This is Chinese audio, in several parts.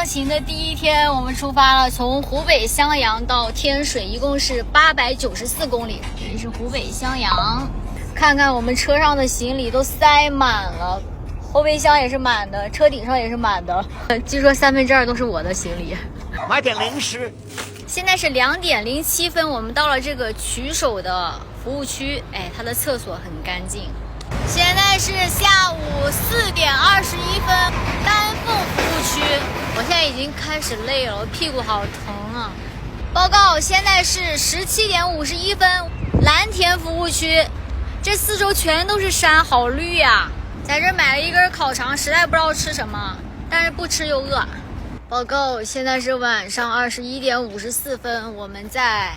放行的第一天，我们出发了，从湖北襄阳到天水，一共是894公里。这里是湖北襄阳，看看我们车上的行李都塞满了，后备箱也是满的，车顶上也是满的。据说2/3都是我的行李。买点零食。现在是2点07分，我们到了这个曲首的服务区。哎，它的厕所很干净。现在是下午4点21分，丹凤服务区。我现在已经开始累了，我屁股好疼啊！报告，现在是17点51分，蓝田服务区。这四周全都是山，好绿呀！在这买了一根烤肠，实在不知道吃什么，但是不吃又饿。报告，现在是晚上21点54分，我们在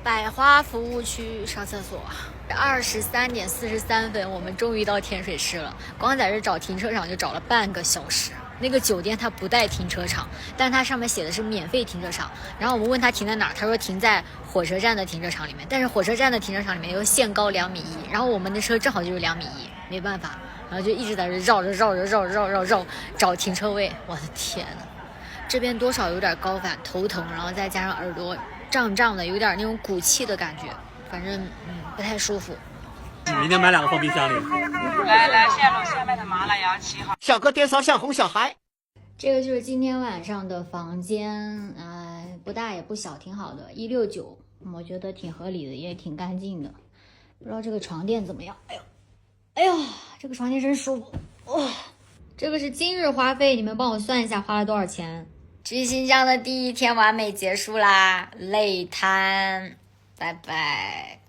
百花服务区上厕所。23点43分，我们终于到天水市了。光在这找停车场就找了半个小时。那个酒店它不带停车场，但它上面写的是免费停车场。然后我们问他停在哪儿，他说停在火车站的停车场里面。但是火车站的停车场里面又限高2.1米，然后我们的车正好就是2.1米，没办法，然后就一直在这绕找停车位。我的天呐，这边多少有点高反，头疼，然后再加上耳朵胀胀的，有点那种鼓气的感觉，反正不太舒服。你明天买2个放冰箱里。来，现在楼下卖的麻辣羊7号。小哥电烧像哄小孩。这个就是今天晚上的房间，不大也不小，挺好的，169，我觉得挺合理的，也挺干净的。不知道这个床垫怎么样？哎呦，这个床垫真舒服。哇，这个是今日花费，你们帮我算一下花了多少钱？去新疆的第一天完美结束啦，累瘫，拜拜。